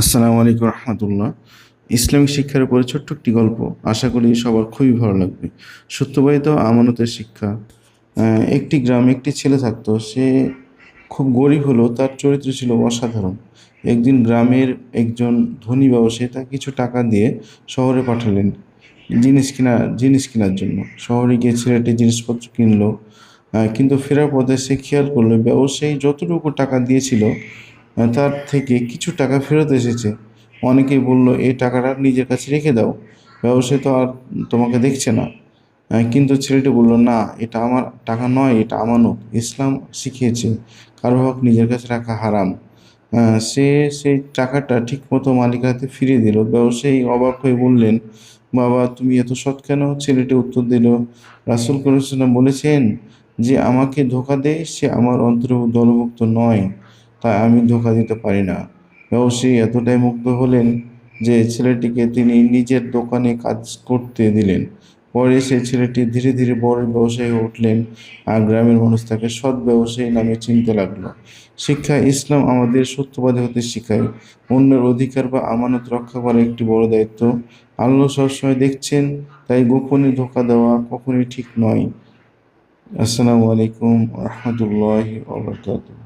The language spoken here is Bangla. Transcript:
আসসালামু আলাইকুম রহমতুল্লাহ। ইসলামিক শিক্ষার উপরে ছোট্ট একটি গল্প, আশা করি সবার খুবই ভালো লাগবে। সত্যবাদিত আমানতের শিক্ষা। একটি গ্রামে একটি ছেলে থাকতো। সে খুব গরিব হলেও তার চরিত্র ছিল অসাধারণ। একদিন গ্রামের একজন ধনী ব্যবসায়ী তাকে কিছু টাকা দিয়ে শহরে পাঠালেন জিনিস কেনার জন্য। শহরে গিয়ে ছেলেটি জিনিসপত্র কিনলো। কিন্তু ফেরার পথে সে খেয়াল করলো ব্যবসায়ী যতটুকু টাকা দিয়েছিল তার থেকে কিছু টাকা ফেরত এসেছে। অনেকেই বলল, এই টাকাটা নিজের কাছে রেখে দাও, ব্যবসায়ী তো আর তোমাকে দেখছে না। কিন্তু ছেলেটি বলল, না, এটা আমার টাকা নয়, এটা আমানত। ইসলাম শিখিয়েছে কারো হক নিজের কাছে রাখা হারাম। সে সেই টাকাটা ঠিকমতো মালিকের হাতে ফিরিয়ে দিল। ব্যবসায়ী অবাক হয়ে বললেন, বাবা, তুমি এত সৎ কেন? ছেলেটি উত্তর দিল, রাসূল করিম বলেছেন, যে আমাকে ধোঁকা দেয় সে আমার দলভুক্ত নয়, তাই আমি ধোঁকা দিতে পারি না। ব্যবসায়ী এতটাই মুগ্ধ হলেন যে ছেলেটিকে তিনি নিজের দোকানে কাজ করতে দিলেন। পরে সেই ছেলেটি ধীরে ধীরে বড় ব্যবসায়ী হয়ে উঠলেন, আর গ্রামের মানুষ তাকে সৎ ব্যবসায়ী নামে চিনতে লাগলো। শিক্ষা। ইসলাম আমাদের সত্যবাদী হতে শেখায়। অন্যের অধিকার বা আমানত রক্ষা করা একটি বড় দায়িত্ব। আল্লাহ সবসময় দেখছেন, তাই গোপনে ধোঁকা দেওয়া কখনোই ঠিক নয়। আসসালামু আলাইকুম রহমতুল্লাহি ওয়া বারাকাতুহু।